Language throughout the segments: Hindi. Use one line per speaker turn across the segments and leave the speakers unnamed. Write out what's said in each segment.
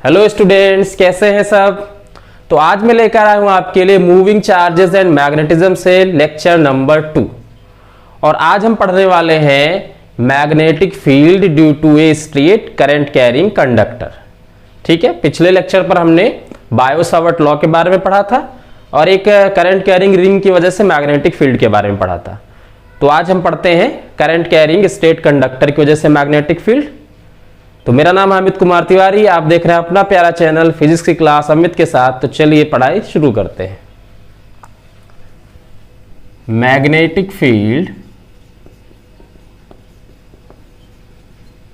हेलो स्टूडेंट्स, कैसे हैं सब। तो आज मैं लेकर आया हूं आपके लिए मूविंग चार्जेस एंड मैग्नेटिज्म से लेक्चर नंबर 2। और आज हम पढ़ने वाले हैं magnetic field due to a straight current carrying conductor. ठीक है, पिछले लेक्चर पर हमने बायो-सावर्ट लॉ के बारे में पढ़ा था और एक करंट कैरिंग रिंग की वजह से मैग्नेटिक फील्ड के बारे में पढ़ा था। तो आज हम पढ़ते हैं करंट कैरिंग स्ट्रेट कंडक्टर की वजह से मैग्नेटिक फील्ड। तो मेरा नाम है अमित कुमार तिवारी, आप देख रहे हैं अपना प्यारा चैनल फिजिक्स की क्लास अमित के साथ। तो चलिए पढ़ाई शुरू करते हैं। Magnetic field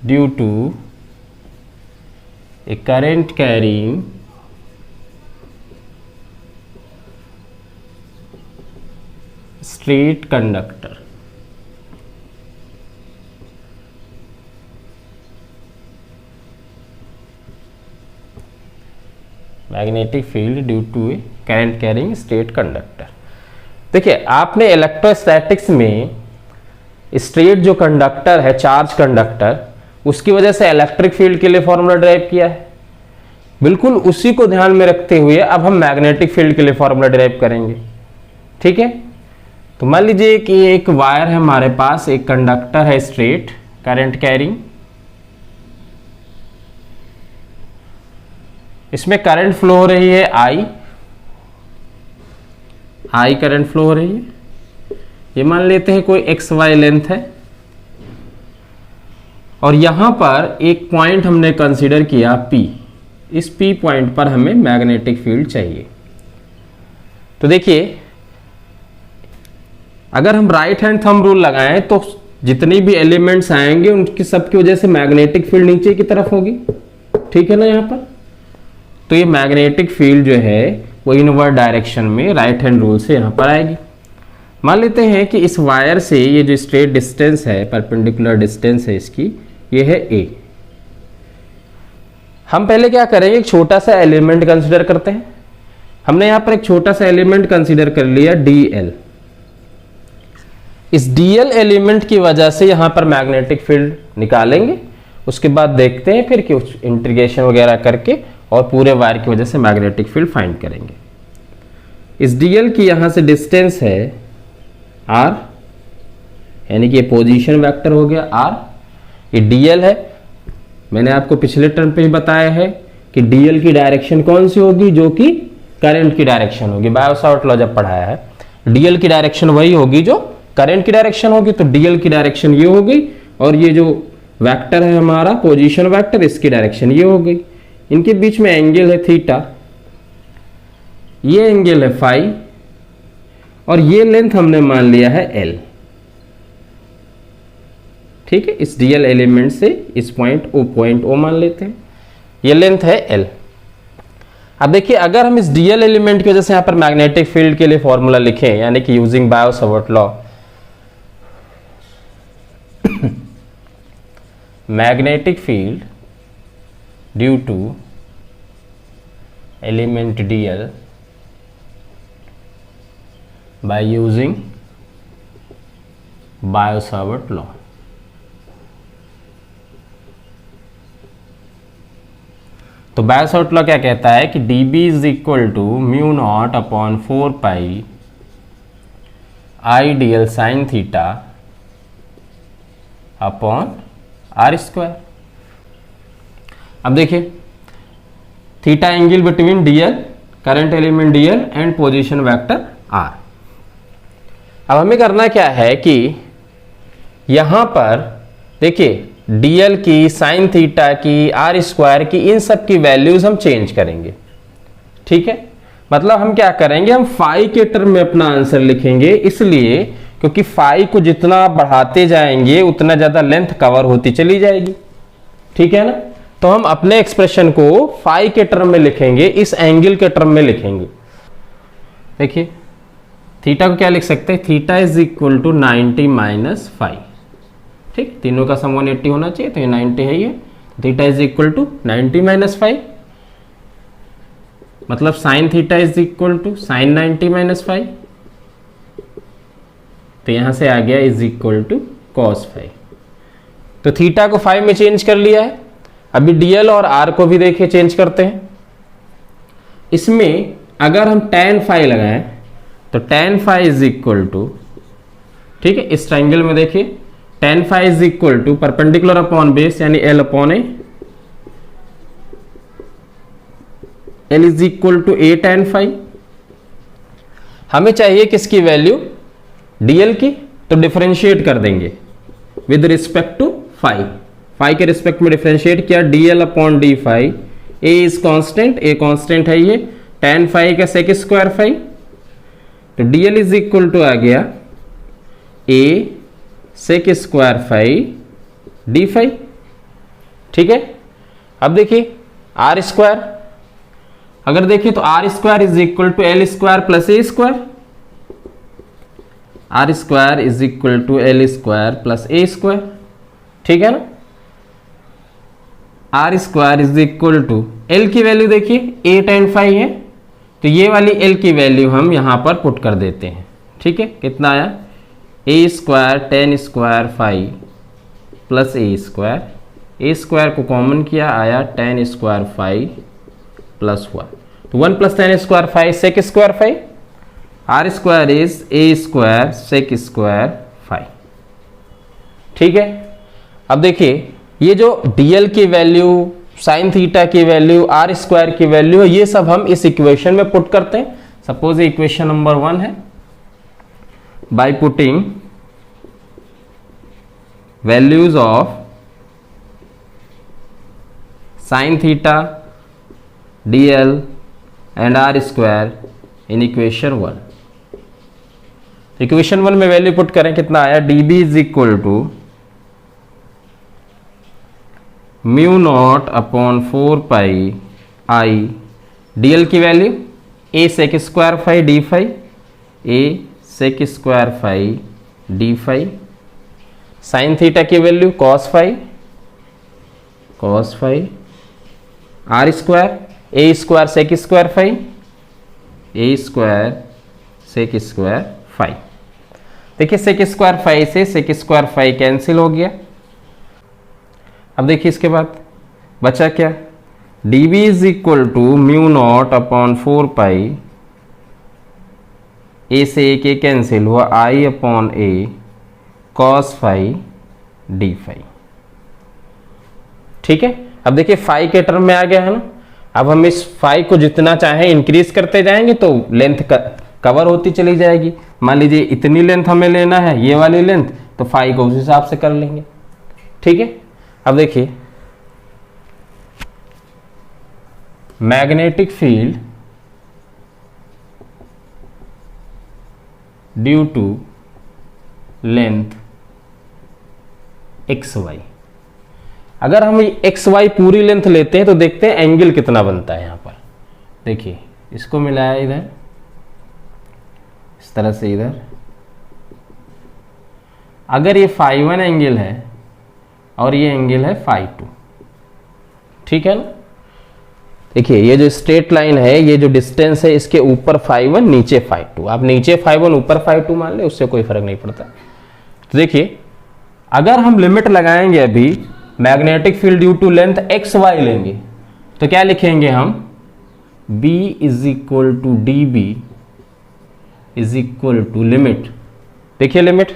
due to a current carrying straight conductor. Magnetic field due to a current carrying straight conductor. देखिए, आपने इलेक्ट्रोस्टैटिक्स में स्ट्रेट जो कंडक्टर है, चार्ज कंडक्टर, उसकी वजह से इलेक्ट्रिक फील्ड के लिए फॉर्मूला ड्राइव किया है। बिल्कुल उसी को ध्यान में रखते हुए अब हम मैग्नेटिक फील्ड के लिए फॉर्मूला ड्राइव करेंगे। ठीक है, तो मान लीजिए कि एक वायर है हमारे पास, एक कंडक्टर है स्ट्रेट करंट कैरिंग। इसमें करंट फ्लो हो रही है आई करंट फ्लो हो रही है। ये मान लेते हैं कोई एक्स वाई लेंथ है और यहां पर एक पॉइंट हमने कंसीडर किया P। इस P पॉइंट पर हमें मैग्नेटिक फील्ड चाहिए। तो देखिए, अगर हम राइट हैंड थंब रूल लगाएं तो जितनी भी एलिमेंट्स आएंगे उनकी सबकी वजह से मैग्नेटिक फील्ड नीचे की तरफ होगी। ठीक है ना। यहां पर तो ये मैग्नेटिक फील्ड जो है वो इनवर्ड डायरेक्शन में राइट हैंड रूल से यहां पर आएगी। मान लेते हैं कि इस वायर से ये जो स्ट्रेट डिस्टेंस है, परपेंडिकुलर डिस्टेंस है इसकी, ये है a। हम पहले क्या करेंगे, एक छोटा सा एलिमेंट कंसीडर करते हैं। हमने यहां पर एक छोटा सा एलिमेंट कंसीडर कर लिया dl। इस dl एलिमेंट की वजह से यहां पर मैग्नेटिक फील्ड निकालेंगे। उसके बाद देखते हैं फिर कि इंटीग्रेशन वगैरह करके और पूरे वायर की वजह से मैग्नेटिक फील्ड फाइंड करेंगे। इस dl की यहां से डिस्टेंस है r, यानी कि ये पोजीशन वेक्टर हो गया r। ये dl है, मैंने आपको पिछले टर्म पे ही बताया है कि dl की डायरेक्शन कौन सी होगी, जो कि करंट की डायरेक्शन होगी। बायो-सावर्ट लॉ जब पढ़ाया है, dl की डायरेक्शन वही होगी जो करंट की डायरेक्शन होगी। तो dl की डायरेक्शन ये होगी और ये जो वेक्टर है हमारा पोजीशन वेक्टर, इसकी डायरेक्शन ये हो गई। इनके बीच में एंगल है थीटा, ये एंगल है फाई और ये लेंथ हमने मान लिया है एल। ठीक है, इस dl एलिमेंट से इस पॉइंट O मान लेते हैं, ये लेंथ है एल। अब देखिए, अगर हम इस dl एलिमेंट की वजह से यहां पर मैग्नेटिक फील्ड के लिए फॉर्मूला लिखें, यानी कि using Biot Savart law, magnetic field due to element dl by using Biot Savart law. तो बायो-सावर्ट लॉ क्या कहता है कि dB is equal to mu naught upon 4 pi I dl sine theta upon R square. अब देखिए, theta angle between dl, current element dl and position vector r। अब हमें करना क्या है कि यहां पर देखिए dl की, साइन थीटा की, आर स्क्वायर की, इन सब की वैल्यूज हम चेंज करेंगे। ठीक है, मतलब हम क्या करेंगे, हम फाई के टर्म में अपना आंसर लिखेंगे। इसलिए क्योंकि फाई को जितना बढ़ाते जाएंगे उतना ज्यादा लेंथ कवर होती चली जाएगी। ठीक है ना। तो हम अपने एक्सप्रेशन को फाई के टर्म में लिखेंगे, इस एंगल के टर्म में लिखेंगे। देखिए, थीटा को क्या लिख सकते हैं, theta is equal to 90 minus phi. ठीक, तीनों का सम 180 होना चाहिए, तो ये 90 है। ये theta is equal to 90 minus phi, मतलब sine theta is equal to sine 90 minus phi. तो यहां से आ गया is equal to cos phi. तो थीटा को फाई में चेंज कर लिया है। अभी डीएल और आर को भी देखिए चेंज करते हैं। इसमें अगर हम tan फाई लगाएं तो tan phi is equal to, ठीक है, इस ट्राइंगल में देखिए tan phi is equal to perpendicular upon base यानी L upon A, L is equal to A tan phi. हमें चाहिए किसकी वैल्यू, डीएल की, तो डिफरेंशिएट कर देंगे with respect to phi. Phi के रिस्पेक्ट में डिफरेंशिएट किया, dl upon d phi, a is constant, a constant है ये, tan फाई का सेक स्क्वायर फाई, तो डीएल इज इक्वल टू आ गया a sec square phi D phi. ठीक है, अब देखिए आर स्क्वायर, अगर देखिए तो r square is equal to l square plus A square, r square is equal to l square plus A square. ठीक है ना, R square is equal to, L की वैल्यू देखिए ए tan फाई है, तो ये वाली एल की वैल्यू हम यहां पर पुट कर देते हैं। ठीक है, कितना आया, a square tan square phi plus A square, a square को कॉमन किया, आया tan स्क्वायर फाई प्लस 1, तो 1 plus tan square phi sec square phi, r square is a square sec square phi. ठीक है, अब देखिए ये जो डीएल की वैल्यू, साइन थीटा की वैल्यू, आर स्क्वायर की वैल्यू है, ये सब हम इस इक्वेशन में पुट करते हैं। सपोज ये इक्वेशन नंबर 1 है, by putting values of sine theta, dl and r square in equation 1। Equation 1 में वैल्यू पुट करें, कितना आया, db is equal to mu naught upon 4 pi I, dl की value a sec square phi D phi, a sec square phi D phi, sine theta की value cos phi, r square a square sec square phi, a square sec square phi. देखिए सेक स्क्वायर फाई से सेक स्क्वायर फाई कैंसिल हो गया। अब देखिए इसके बाद बचा क्या, dB is equal to mu naught upon 4 pi, A से ए के कैंसिल हुआ, I upon A cos phi D phi. ठीक है, अब देखिए फाई के टर्म में आ गया है ना, अब हम इस फाई को जितना चाहें इंक्रीज करते जाएंगे तो लेंथ कवर होती चली जाएगी। मान लीजिए इतनी लेंथ हमें लेना है, ये वाली लेंथ, तो फाई को उस हिसाब से कर लेंगे। ठीक है, अब देखिए magnetic field due to length x Y, अगर हम एक्स वाई पूरी लेंथ लेते हैं तो देखते हैं एंगल कितना बनता है। यहां पर देखिए इसको मिलाया इधर इस तरह से, इधर अगर ये फाई 1 एंगल है और ये एंगल है फाई 2। ठीक है ना, देखिए ये जो स्ट्रेट लाइन है, ये जो डिस्टेंस है, इसके ऊपर फाई 1 नीचे फाई 2, आप नीचे फाई 1 ऊपर फाई 2 मान ले, उससे कोई फर्क नहीं पड़ता। तो देखिए अगर हम लिमिट लगाएंगे अभी magnetic field due to length x Y लेंगे, तो क्या लिखेंगे हम, B is equal to D B is equal to limit, देखिए लिमिट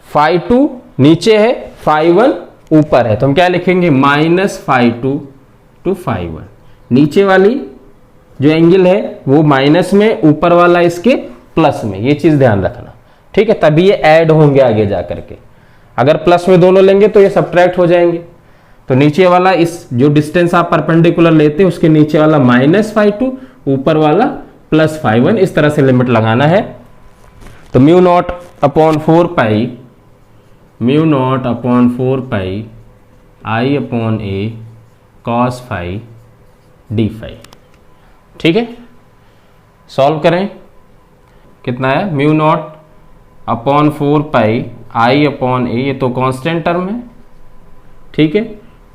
फाई 2 नीचे है, फाई 1 ऊपर है, तो हम क्या लिखेंगे, माइनस फाई 2 टू फाई 1। नीचे वाली जो एंगल है वो माइनस में, ऊपर वाला इसके प्लस में, ये चीज ध्यान रखना। ठीक है, तभी ये ऐड होंगे आगे जा करके, अगर प्लस में दोनों लेंगे तो ये सब्ट्रैक्ट हो जाएंगे। तो नीचे वाला, इस जो डिस्टेंस आप परपेंडिकुलर लेते हैं उसके नीचे वाला माइनस फाई 2, ऊपर वाला प्लस फाई 1, इस तरह से लिमिट लगाना है। तो mu naught upon 4 pi, mu naught upon 4 pi I upon A cos phi D phi. ठीक है, सॉल्व करें, कितना है, mu naught upon 4 pi I upon a, ये तो कांस्टेंट टर्म है। ठीक है,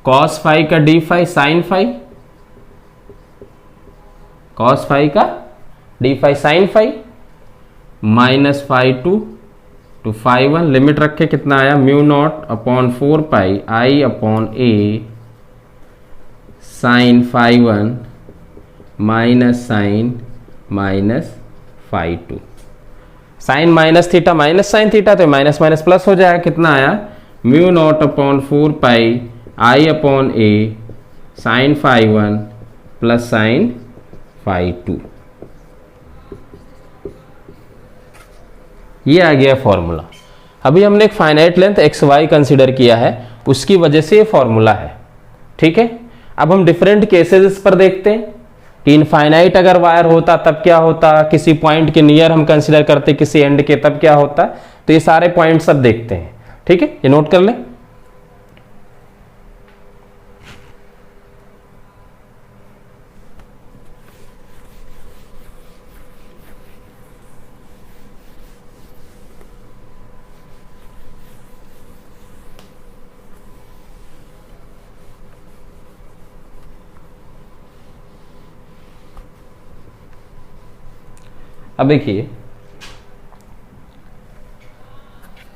कॉस फाई का d phi sine phi, cos phi का d phi sine phi, minus phi 2 to phi 1, limit रखे, कितना आया, mu naught upon 4 pi I upon a sine phi 1 minus sine minus phi 2। Sine minus theta minus sine theta, तो माइनस माइनस प्लस हो जाएगा। कितना आया, mu naught upon 4 pi I upon a sine phi 1 plus sine phi 2। ये आ गया फॉर्मूला। अभी हमने एक finite length x y consider किया है, उसकी वजह से ये फॉर्मूला है। ठीक है, अब हम डिफरेंट केसेस पर देखते हैं कि इनफाइनाइट अगर वायर होता तब क्या होता, किसी पॉइंट के नियर हम कंसिडर करते किसी एंड के तब क्या होता। तो ये सारे पॉइंट सब देखते हैं। ठीक है, ये नोट कर लें। अब देखिए,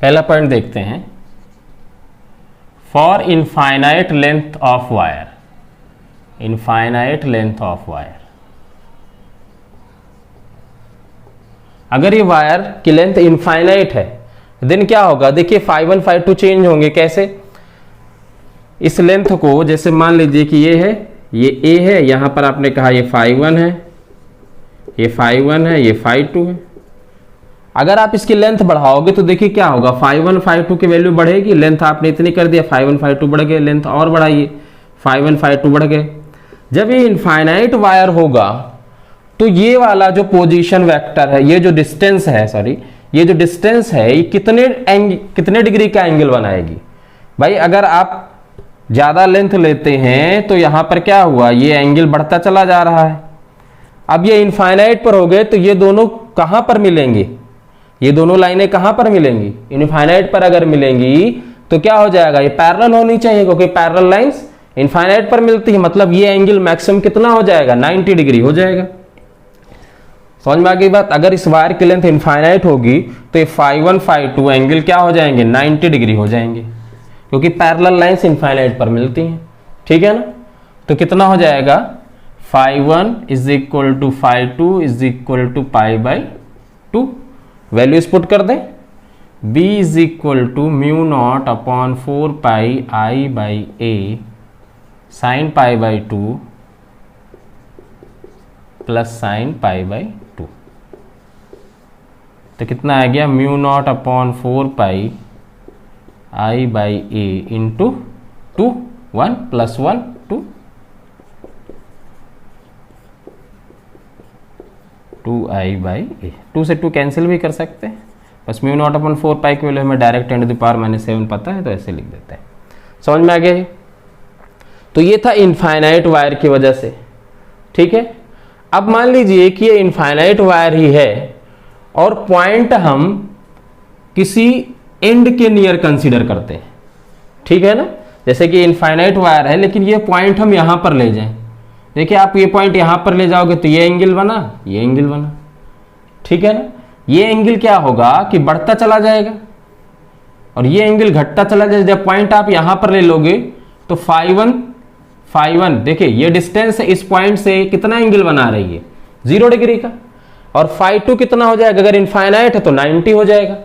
पहला पॉइंट देखते हैं। For infinite length of wire, infinite length of wire, अगर ये वायर की लेंथ इनफाइनाइट है देन क्या होगा। देखिए फाई 1 फाई 2 चेंज होंगे। कैसे, इस लेंथ को जैसे मान लीजिए कि ये है, ये ए है, यहां पर आपने कहा ये फाई 1 है, ये फाई 1 है, ये फाई 2 है। अगर आप इसकी लेंथ बढ़ाओगे तो देखिए क्या होगा, फाई 1 फाई 2 की वैल्यू बढ़ेगी। लेंथ आपने इतनी कर दिया, फाई 1 फाई 2 बढ़ गए, लेंथ और बढ़ाइए, फाई 1 फाई 2 बढ़ गए। जब ये इनफाइनाइट वायर होगा तो ये वाला जो पोजीशन वेक्टर है, ये जो डिस्टेंस है, सॉरी ये जो डिस्टेंस है, ये कितने डिग्री का एंगल बनाएगी। भाई अगर आप ज्यादा लेंथ लेते हैं तो यहां पर क्या हुआ, ये एंगल बढ़ता चला जा रहा है। अब ये इनफाइनाइट पर हो गए तो ये दोनों कहां पर मिलेंगे, ये दोनों लाइनें कहां पर मिलेंगी, इनफाइनाइट पर अगर मिलेंगी तो क्या हो जाएगा, ये पैरेलल होनी चाहिए, क्योंकि पैरेलल लाइंस इनफाइनाइट पर मिलती है। मतलब ये एंगल मैक्सिमम कितना हो जाएगा, 90 डिग्री हो जाएगा। समझ में आ गई बात। अगर इस वायर की लेंथ इनफाइनाइट होगी तो ये फाई 1 फाई 2 एंगल क्या हो जाएंगे, 90 डिग्री हो जाएंगे, क्योंकि पैरेलल लाइंस इनफाइनाइट पर मिलती हैं। ठीक है ना, तो कितना हो जाएगा, phi 1 is equal to phi 2 is equal to pi by 2। Values put कर दें, b is equal to mu naught upon 4 pi I by a sine pi by 2 plus sine pi by 2। तो कितना आ गया, mu naught upon 4 pi I by a into 2 1 plus 1 2 2i by a. 2 से 2 कैंसिल भी कर सकते हैं, बस म्यू नॉट अपॉन 4 पाई की वैल्यू हमें डायरेक्ट 10 टू द पावर -7 पता है तो ऐसे लिख देते हैं। समझ में आ गया। तो ये था इनफाइनाइट वायर की वजह से। ठीक है, अब मान लीजिए कि ये इनफाइनाइट वायर ही है और पॉइंट हम किसी एंड के नियर कंसीडर करते हैं। ठीक है ना, जैसे कि इनफाइनाइट वायर है लेकिन ये पॉइंट हम यहां पर ले जाएं। देखिए आप ये पॉइंट यहां पर ले जाओगे तो ये एंगल बना, ये एंगल बना। ठीक है ना, ये एंगल क्या होगा कि बढ़ता चला जाएगा और ये एंगल घटता चला जाएगा। जब पॉइंट आप यहां पर ले लोगे तो फाई 1 देखिए ये डिस्टेंस है, इस पॉइंट से कितना एंगल बना रही है, 0 डिग्री का। और फाई 2 कितना हो जाएगा, अगर इनफाइनाइट है तो 90 हो जाएगा।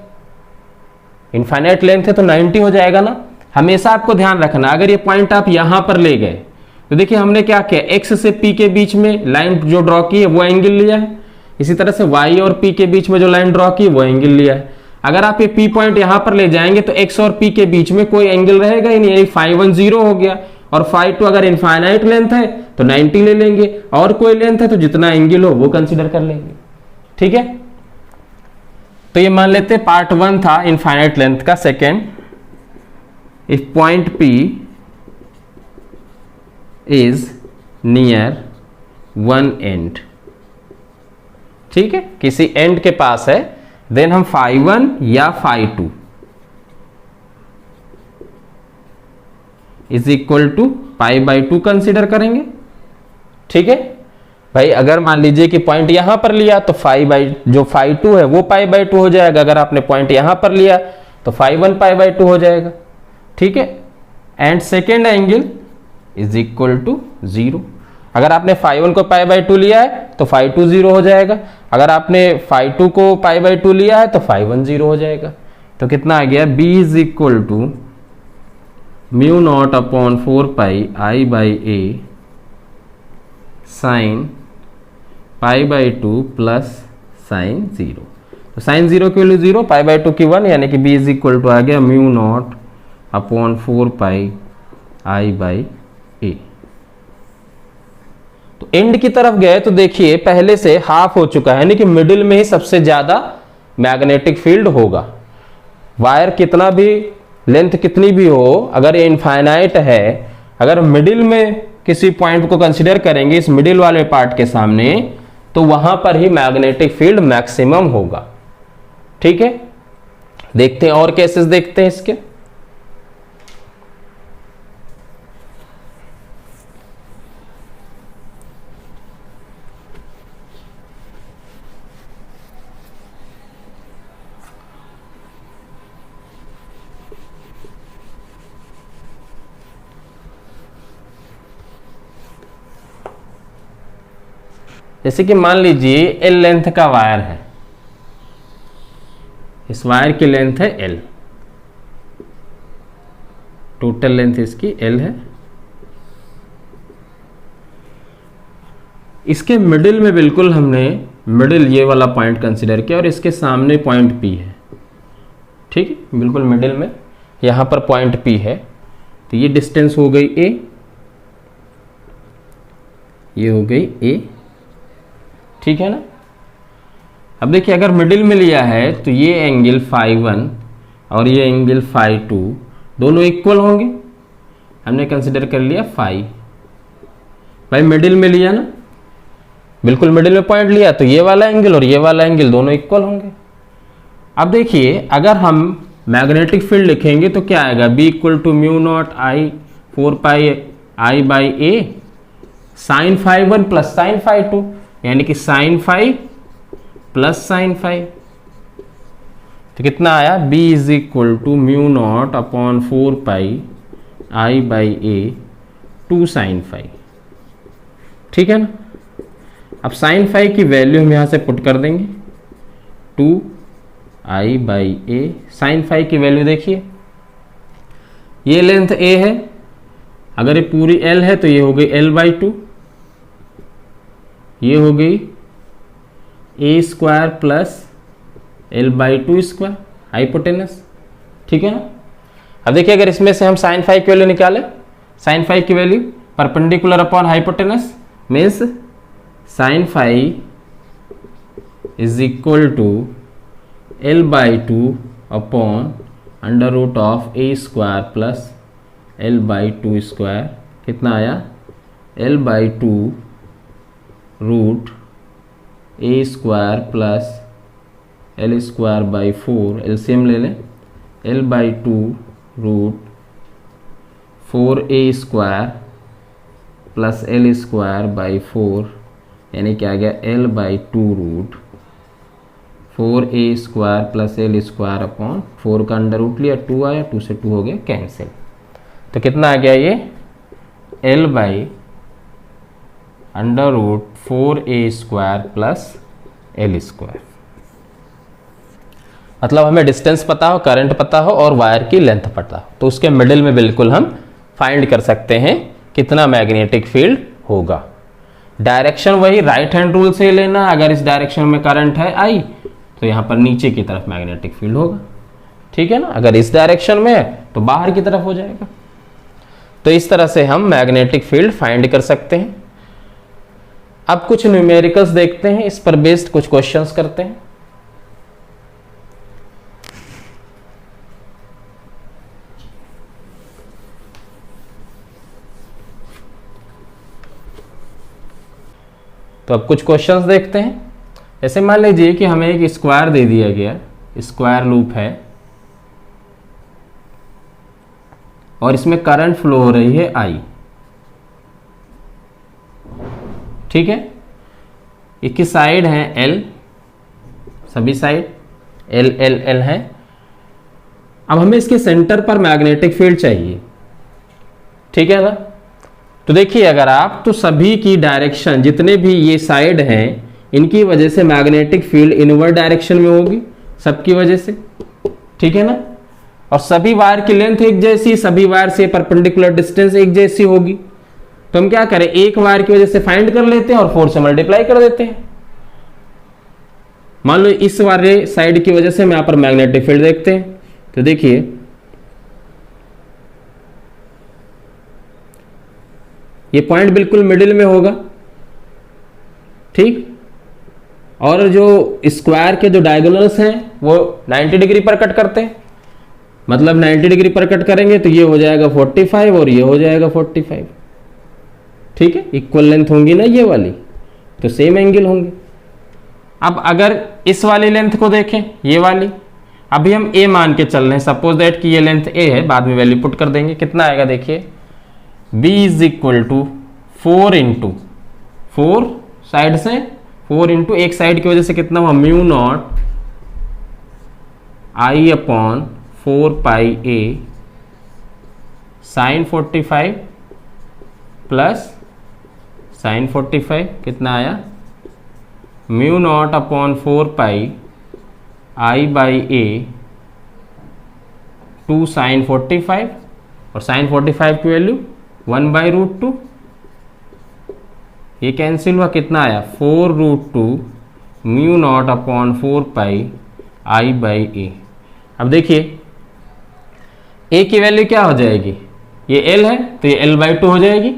इनफाइनाइट लेंथ है तो 90 हो जाएगा ना। हमेशा आपको ध्यान रखना, अगर ये पॉइंट आप यहां पर ले गए तो देखिए हमने क्या किया, एक्स से पी के बीच में लाइन जो ड्रॉ की है वो एंगल लिया है, इसी तरह से वाई और पी के बीच में जो लाइन ड्रॉ की है वो एंगल लिया है। अगर आप ये पी पॉइंट यहां पर ले जाएंगे तो एक्स और पी के बीच में कोई एंगल रहेगा ही नहीं, यानी फाई 1 0 हो गया। और फाई 2 अगर इनफाइनाइट लेंथ है तो 90 ले लेंगे, और कोई लेंथ है तो जितना एंगल हो वो कंसिडर कर लेंगे। ठीक है, तो ये मान लेते पार्ट 1 था इनफाइनाइट लेंथ का। Second, if point P is near one and, ठीक है, किसी एंड के पास है, देन हम फाई 1 या phi 2 is equal to pi by 2 consider करेंगे। ठीक है भाई, अगर मान लीजिए कि पॉइंट यहां पर लिया तो जो फाई 2 है वो पाई बाई 2 हो जाएगा। अगर आपने पॉइंट यहां पर लिया तो फाई 1 पाई बाई 2 हो जाएगा। ठीक है, and second angle is equal to 0। अगर आपने φ1 को π/2 लिया है तो φ2 0 हो जाएगा, अगर आपने φ2 को π/2 लिया है तो φ1 0 हो जाएगा। तो कितना आ गया, b is equal to μ0 upon 4πi/a sine π/2 plus sine 0। तो साइन 0 की वैल्यू 0, π/2 की 1, यानी कि b इज इक्वल टू आ गया μ0 अपॉन 4πi/a। तो एंड की तरफ गए तो देखिए पहले से हाफ हो चुका है, यानी कि मिडिल में ही सबसे ज्यादा मैग्नेटिक फील्ड होगा। वायर कितना भी, लेंथ कितनी भी हो, अगर ये इनफाइनाइट है, अगर मिडिल में किसी पॉइंट को कंसीडर करेंगे इस मिडिल वाले पार्ट के सामने, तो वहां पर ही मैग्नेटिक फील्ड मैक्सिमम होगा। ठीक है, देखते हैं और केसेस देखते हैं इसके। जैसे कि मान लीजिए L लेंथ का वायर है, इस वायर की लेंथ है L, टोटल लेंथ इसकी L है। इसके मिडिल में बिल्कुल हमने मिडिल ये वाला पॉइंट कंसीडर किया और इसके सामने पॉइंट P है। ठीक है, बिल्कुल मिडिल में यहां पर पॉइंट P है। तो ये डिस्टेंस हो गई A, ये हो गई A। ठीक है ना। अब देखिए अगर मिडिल में लिया है तो ये एंगल φ1 और ये एंगल φ2 दोनों इक्वल होंगे। हमने कंसिडर कर लिया फाई, भाई मिडिल में लिया ना, बिल्कुल मिडिल में पॉइंट लिया, तो ये वाला एंगल और ये वाला एंगल दोनों इक्वल होंगे। अब देखिए अगर हम मैग्नेटिक फील्ड लिखेंगे तो क्या आएगा, b equal to μ0 I 4πi/a sine φ1 प्लस साइन φ2, यानी कि sine phi plus sine phi. तो कितना आया, b is equal to μ0 upon 4πi/a 2 sine phi. ठीक है ना। अब साइन फाई की वैल्यू हम यहां से पुट कर देंगे 2i/a। साइन फाई की वैल्यू देखिए, ये लेंथ a है, अगर ये पूरी l है तो ये हो गई l/2, ये हो गई a square plus l/2 square hypotenuse. ठीक है ना। अब देखिए अगर इसमें से हम साइन फाई की वैल्यू निकालें, साइन फाई की value perpendicular upon hypotenuse means sine phi is equal to l/2 upon under root of a square plus l/2 square. कितना आया, l/2 root a square plus l square by 4, LCM ले लें, l/2 root 4a square plus l square by 4, यानी कि आ गया l/2 root 4a square plus l square upon 4 का अंडर रूट लिया, 2 आया, 2 से 2 हो गया कैंसिल। तो कितना आ गया, ये l/, under root 4a square plus l square. मतलब हमें डिस्टेंस पता हो, करंट पता हो और वायर की लेंथ पता हो, तो उसके मिडिल में बिल्कुल हम फाइंड कर सकते हैं कितना मैग्नेटिक फील्ड होगा। डायरेक्शन वही राइट हैंड रूल से लेना, अगर इस डायरेक्शन में करंट है I तो यहां पर नीचे की तरफ मैग्नेटिक फील्ड होगा। ठीक है ना। अगर इस डायरेक्शन में है तो बाहर की तरफ हो जाएगा। तो इस तरह से हम मैग्नेटिक फील्ड फाइंड कर सकते हैं। अब कुछ न्यूमेरिकल्स देखते हैं, इस पर बेस्ड कुछ क्वेश्चंस करते हैं। तो अब कुछ क्वेश्चंस देखते हैं। जैसे मान लीजिए कि हमें एक स्क्वायर दे दिया गया, स्क्वायर लूप है और इसमें करंट फ्लो हो रही है I। ठीक है। इसकी साइड है L, सभी साइड L L L है। अब हमें इसके सेंटर पर मैग्नेटिक फील्ड चाहिए। ठीक है ना। तो देखिए अगर आप तो सभी की डायरेक्शन जितने भी ये साइड हैं इनकी वजह से मैग्नेटिक फील्ड इनवर्ड डायरेक्शन में होगी सबकी वजह से, ठीक है ना। और सभी वायर की लेंथ एक जैसी, सभी वायर से परपेंडिकुलर डिस्टेंस एक जैसी होगी, तो हम क्या करें एक वायर की वजह से फाइंड कर लेते हैं और 4 से मल्टीप्लाई कर देते हैं। मान लो इस वाले साइड की वजह से हम यहां पर मैग्नेटिक फील्ड देखते हैं, तो देखिए ये पॉइंट बिल्कुल मिडिल में होगा, ठीक। और जो स्क्वायर के जो डायगोनल्स हैं वो 90 डिग्री पर कट करते हैं, मतलब 90 डिग्री पर कट करेंगे तो ये हो जाएगा 45 और ये हो जाएगा 45, ठीक है। इक्वल लेंथ होंगी ना ये वाली, तो सेम एंगल होंगे। अब अगर इस वाली लेंथ को देखें, ये वाली, अभी हम ए मान के चल रहे हैं, सपोज दैट कि ये लेंथ ए है, बाद में वैल्यू पुट कर देंगे। कितना आएगा देखिए, b is equal to 4 into 4 side से 4 इंटू एक साइड की वजह से कितना हुआ mu naught I upon 4 pi a sine 45 plus sine 45 कितना आया mu naught upon 4 pi I by a 2 sine 45 और साइन 45 की वैल्यू 1/√2, ये कैंसिल हुआ, कितना आया 4√2 mu naught upon 4 pi I by a. अब देखिए ए की वैल्यू क्या हो जाएगी, ये एल है तो ये l/2 हो जाएगी,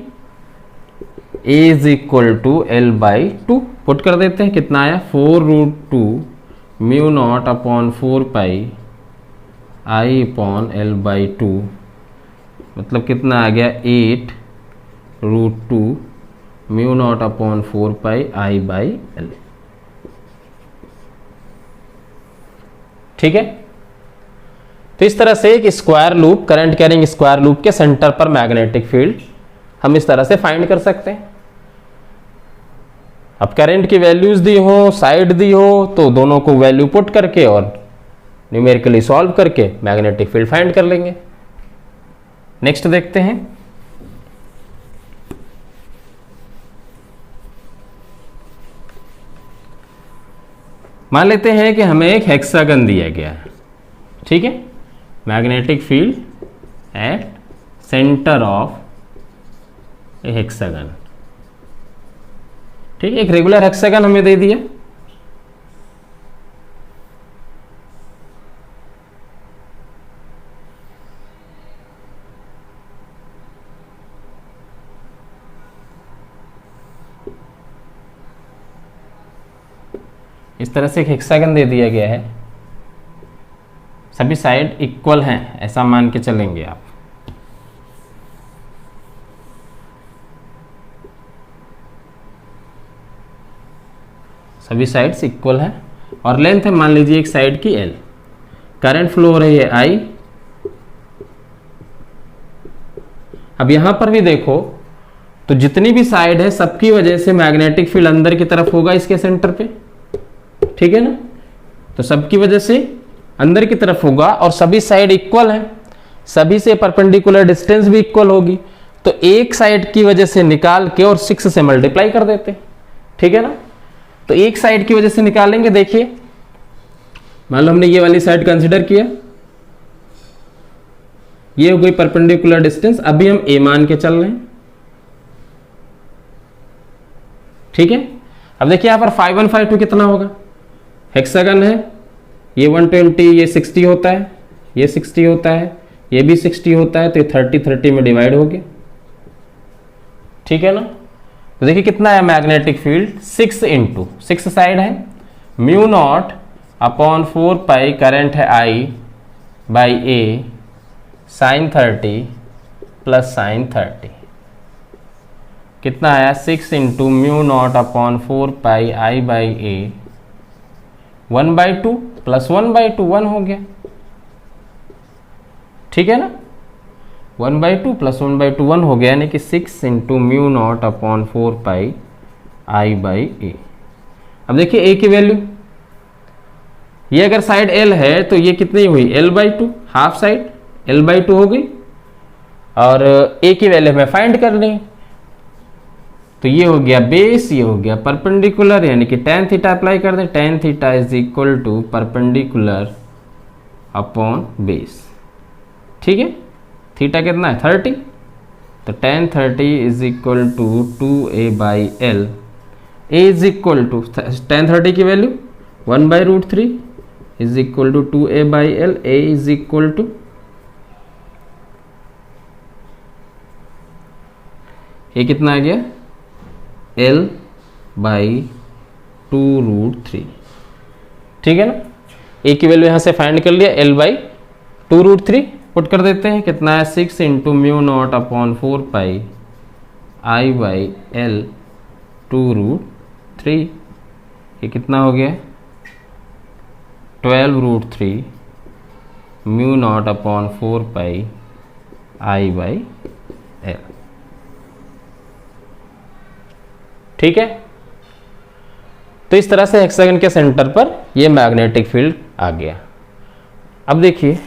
a is equal to l/2 put कर देते हैं। कितना आया 4√2 mu naught upon 4 pi I upon l/2, मतलब कितना आ गया 8√2 mu naught upon 4 pi I by L, ठीक है। तो इस तरह से एक square loop, current carrying square loop के सेंटर पर मैग्नेटिक फील्ड हम इस तरह से फाइंड कर सकते हैं। अब करंट की वैल्यूज दी हो, साइड दी हो, तो दोनों को वैल्यू पुट करके और न्यूमेरिकली सॉल्व करके मैग्नेटिक फील्ड फाइंड कर लेंगे। नेक्स्ट देखते हैं, मान लेते हैं कि हमें एक हेक्सागन दिया गया है, ठीक है। Magnetic field at centre of A hexagon, ठीक है। एक रेगुलर हेक्सागन हमें दे दिया, इस तरह से एक हेक्सागन दे दिया गया है, सभी साइड इक्वल हैं ऐसा मान के चलेंगे आप। सभी साइड्स इक्वल हैं और लेंथ है मान लीजिए एक साइड की L, करंट फ्लो हो रही है I। अब यहां पर भी देखो तो जितनी भी साइड है सबकी वजह से मैग्नेटिक फील्ड अंदर की तरफ होगा इसके सेंटर पे, ठीक है ना। तो सबकी वजह से अंदर की तरफ होगा और सभी साइड इक्वल हैं, सभी से परपेंडिकुलर डिस्टेंस भी इक्वल होगी, तो एक साइड की वजह से निकाल के और 6 से मल्टीप्लाई कर देते, ठीक है ना। तो एक साइड की वजह से निकालेंगे, देखिए मान लो हमने ये वाली साइड कंसीडर किया, ये हो गई परपेंडिकुलर डिस्टेंस, अभी हम ए मान के चल रहे हैं, ठीक है। अब देखिए यहां पर 5152 कितना होगा, हेक्सागन है, ये 120, ये 60 होता है, ये 60 होता है, ये भी 60 होता है, तो ये 30 में डिवाइड हो गया, ठीक है ना। तो देखिए कितना है मैग्नेटिक फील्ड 6 इंटू 6 साइड है mu naught upon 4 pi current है I by a sine 30 plus sine 30, कितना आया 6 into mu naught upon 4 pi I by a 1/2 प्लस 1/2 1 हो गया, ठीक है ना। 1/2 प्लस 1/2 1 हो गया, यानी कि 6 into mu naught upon 4 pi I by a. अब देखिए ए की वैल्यू, ये अगर साइड L है तो ये कितनी हुई L/2, हाफ साइड L/2 हो गई, और ए की वैल्यू हमें फाइंड करनी, तो ये हो गया बेस, ये हो गया परपेंडिकुलर, यानी कि tan थीटा अप्लाई कर दें, tan theta is equal to perpendicular upon base. ठीक है, थीटा कितना है 30, तो tan 30 is equal to 2a/l। a is equal to tan 30 की value 1/√3 is equal to 2a/l। a is equal to, ये कितना आ गया l/2√3। ठीक है ना, a की वैल्यू यहां से फाइंड कर लिया, l/2√3 पुट कर देते हैं, कितना है 6 इंटू μ0/4π I/l 2√3। ये कितना हो गया 12√3 μ0/4π I/l। ठीक है, तो इस तरह से हेक्सागन के सेंटर पर ये मैग्नेटिक फील्ड आ गया। अब देखिए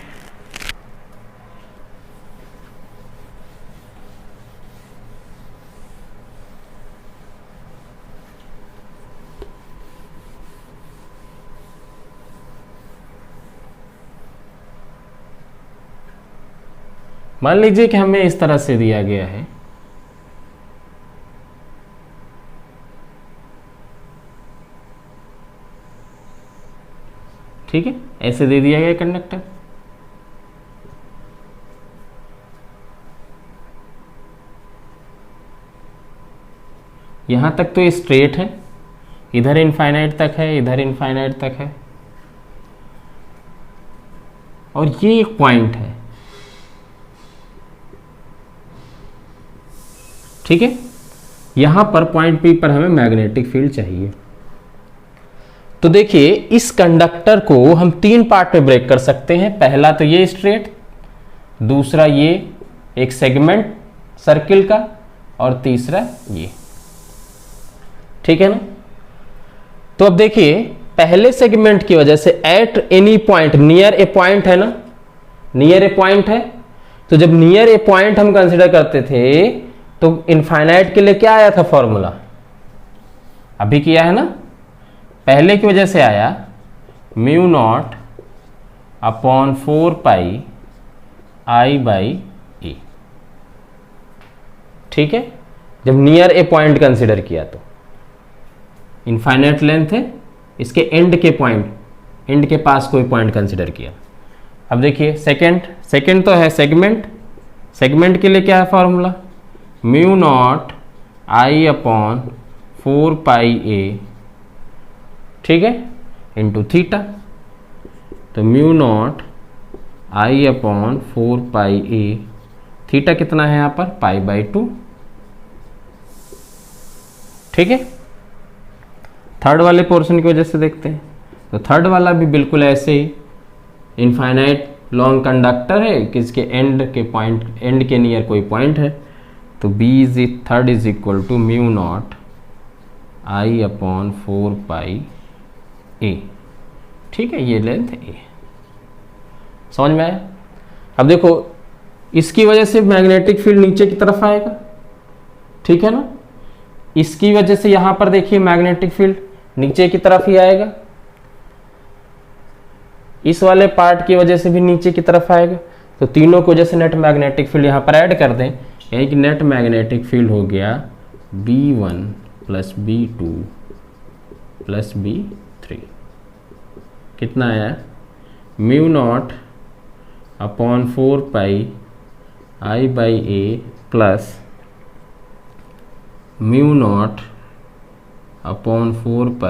मान लीजिए कि हमें इस तरह से दिया गया है, ठीक है, ऐसे दे दिया गया कंडक्टर। यहां तक तो ये स्ट्रेट है, इधर इनफाइनाइट तक है, इधर इनफाइनाइट तक है, और ये एक पॉइंट है। ठीक है, यहां पर पॉइंट पी पर हमें मैग्नेटिक फील्ड चाहिए। तो देखिए इस कंडक्टर को हम 3 पार्ट में ब्रेक कर सकते हैं। पहला तो ये स्ट्रेट, दूसरा ये एक सेगमेंट सर्किल का, और तीसरा ये। ठीक है ना, तो अब देखिए पहले सेगमेंट की वजह से at any point, near A point है ना, नियर ए पॉइंट है, तो जब नियर ए पॉइंट हम कंसीडर करते थे तो इनफाइनाइट के लिए क्या आया था फॉर्मूला, अभी किया है ना, पहले की वजह से आया μ0/4π I/a। ठीक है, जब नियर ए पॉइंट कंसीडर किया तो इनफाइनाइट लेंथ है, इसके एंड के पॉइंट, एंड के पास कोई पॉइंट कंसीडर किया। अब देखिए सेकंड तो है सेगमेंट, सेगमेंट के लिए क्या है फॉर्मूला μ0I/4πa, ठीक है, इंटू थीटा। तो μ0I/4πa, थीटा कितना है यहां पर π/2। ठीक है, थर्ड वाले पोर्शन की वजह से देखते हैं, तो थर्ड वाला भी बिल्कुल ऐसे ही इनफाइनाइट लॉन्ग कंडक्टर है, किसके एंड के पॉइंट, एंड के नियर कोई पॉइंट है, तो B third is equal to μ0I/4πa। ठीक है, ये लेंथ ए, समझ में आया। अब देखो इसकी वजह से मैग्नेटिक फील्ड नीचे की तरफ आएगा, ठीक है ना, इसकी वजह से यहां पर देखिए मैग्नेटिक फील्ड नीचे की तरफ ही आएगा, इस वाले पार्ट की वजह से भी नीचे की तरफ आएगा। तो तीनों की वजह से नेट मैग्नेटिक फील्ड यहां पर ऐड कर दें, यानी कि नेट मैग्नेटिक फील्ड हो गया B1 + B2 + B3। कितना आया μ0/4π I/a plus μ0/4π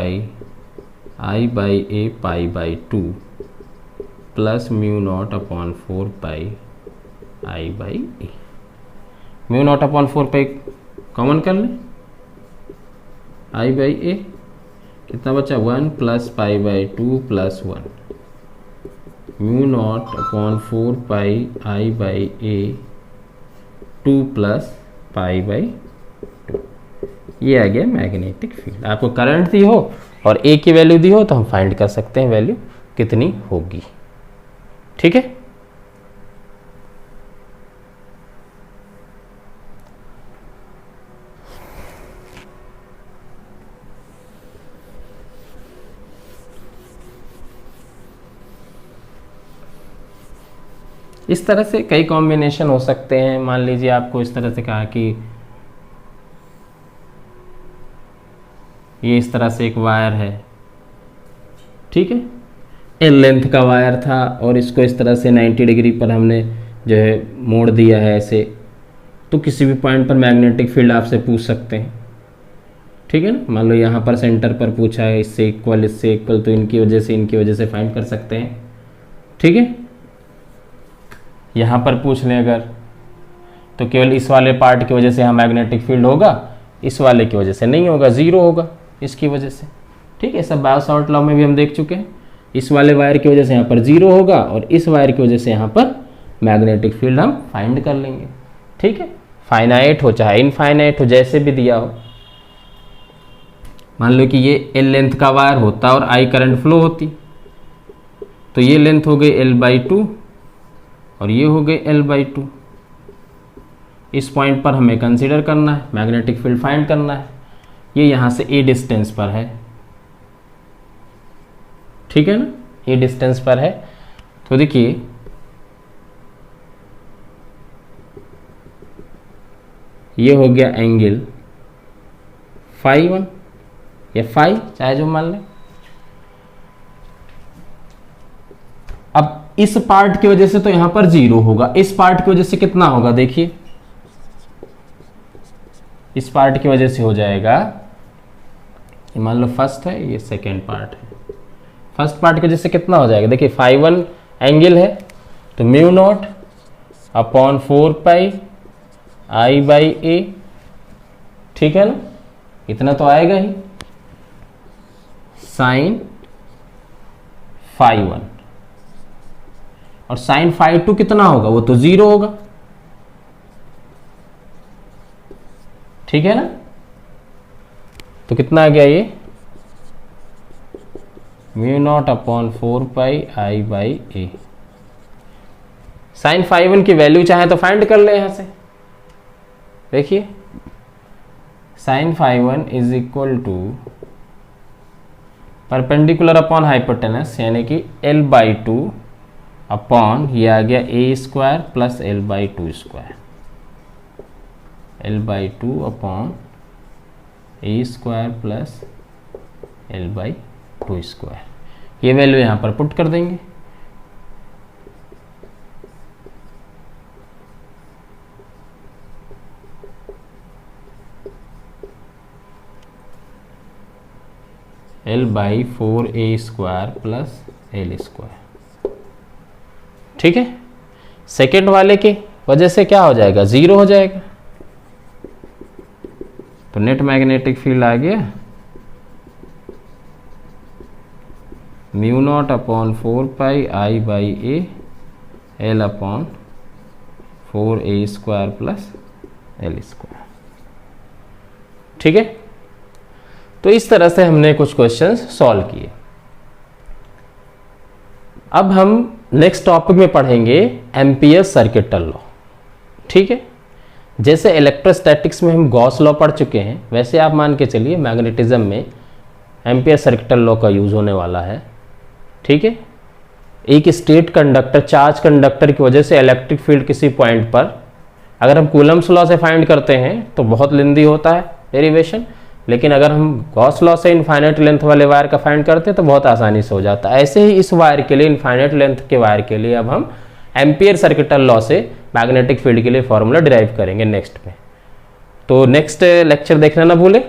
I/a π/2 plus μ0/4π I/a। μ0/4π common कर लें, I/a कितना बचा 1 + π/2 + 1, μ0/4π I/a 2 + π/2। ये आ गया मैग्नेटिक फील्ड। आपको करंट दी हो और ए की वैल्यू दी हो तो हम फाइंड कर सकते हैं वैल्यू कितनी होगी। ठीक है, इस तरह से कई कॉम्बिनेशन हो सकते हैं। मान लीजिए आपको इस तरह से कहा कि ये इस तरह से एक वायर है, ठीक है, एल लेंथ का वायर था और इसको इस तरह से 90 डिग्री पर हमने जो है मोड़ दिया है ऐसे, तो किसी भी पॉइंट पर मैग्नेटिक फील्ड आपसे पूछ सकते हैं, ठीक है ना। मान लो यहाँ पर सेंटर पर पूछा है, इससे इक्वल, तो इनकी वजह से फाइंड कर सकते हैं, ठीक है। यहाँ पर पूछ लें अगर, तो केवल इस वाले पार्ट की वजह से यहाँ मैग्नेटिक फील्ड होगा, इस वाले की वजह से नहीं होगा, ज़ीरो होगा इसकी वजह से, ठीक है। सब बायो-सावर्ट लॉ में भी हम देख चुके हैं। इस वाले वायर की वजह से यहाँ पर ज़ीरो होगा और इस वायर की वजह से यहाँ पर मैग्नेटिक फील्ड हम फाइंड कर लेंगे, ठीक है। फाइनाइट हो चाहे इनफाइनाइट हो, जैसे भी दिया हो। मान लो कि ये एल लेंथ का वायर होता और आई करंट फ्लो होती, तो ये लेंथ हो गई L/2 और ये हो गई L/2। इस पॉइंट पर हमें कंसीडर करना है, मैग्नेटिक फील्ड फाइंड करना है। ये यहाँ से ए डिस्टेंस पर है, ठीक है ना, ए डिस्टेंस पर है। तो देखिए ये हो गया एंगल φ1 या फाई, चाहे जो मान लें। अब इस पार्ट की वजह से तो यहां पर जीरो होगा, इस पार्ट की वजह से कितना होगा, देखिए इस पार्ट की वजह से हो जाएगा, ये मान लो फर्स्ट है, ये सेकेंड पार्ट है, फर्स्ट पार्ट की वजह से कितना हो जाएगा, देखिए φ1 एंगल है तो μ0 अपॉन 4 πI/a, ठीक है ना, इतना तो आएगा ही, साइन φ1 और साइन φ2 कितना होगा, वो तो जीरो होगा, ठीक है ना। तो कितना आ गया ये μ0 अपॉन 4 πI/a। साइन φ1 की वैल्यू चाहे तो फाइंड कर ले यहां से, देखिए sine φ1 is equal to perpendicular upon hypotenuse, यानी कि L/2 अपॉन ये आ गया a² plus L/2², L/2 upon a² plus L/2²। ये वैल्यू यहाँ पर पुट कर देंगे, L/4a² प्लस L², ठीक है। सेकेंड वाले की वजह से क्या हो जाएगा, जीरो हो जाएगा, तो नेट मैग्नेटिक फील्ड आ गया μ0 upon 4 πI/a L upon 4a² plus L², ठीक है। तो इस तरह से हमने कुछ क्वेश्चंस सॉल्व किए। अब हम नेक्स्ट टॉपिक में पढ़ेंगे एम्पियर सर्किटल लॉ, ठीक है। जैसे इलेक्ट्रोस्टैटिक्स में हम गॉस लॉ पढ़ चुके हैं, वैसे आप मान के चलिए मैग्नेटिज्म में एम्पियर सर्किटल लॉ का यूज होने वाला है, ठीक है। एक स्टेट कंडक्टर, चार्ज कंडक्टर की वजह से इलेक्ट्रिक फील्ड किसी पॉइंट पर, अगर हम कूलम्स लॉ से फाइंड करते हैं तो बहुत लेंदी होता है डेरिवेशन, लेकिन अगर हम गॉस लॉ से इनफाइनाइट लेंथ वाले वायर का फाइंड करते हैं तो बहुत आसानी से हो जाता है। ऐसे ही इस वायर के लिए, इनफाइनाइट लेंथ के वायर के लिए, अब हम एम्पियर सर्किटल लॉ से मैग्नेटिक फील्ड के लिए फॉर्मूला डिराइव करेंगे नेक्स्ट में। तो नेक्स्ट लेक्चर देखना ना भूलें।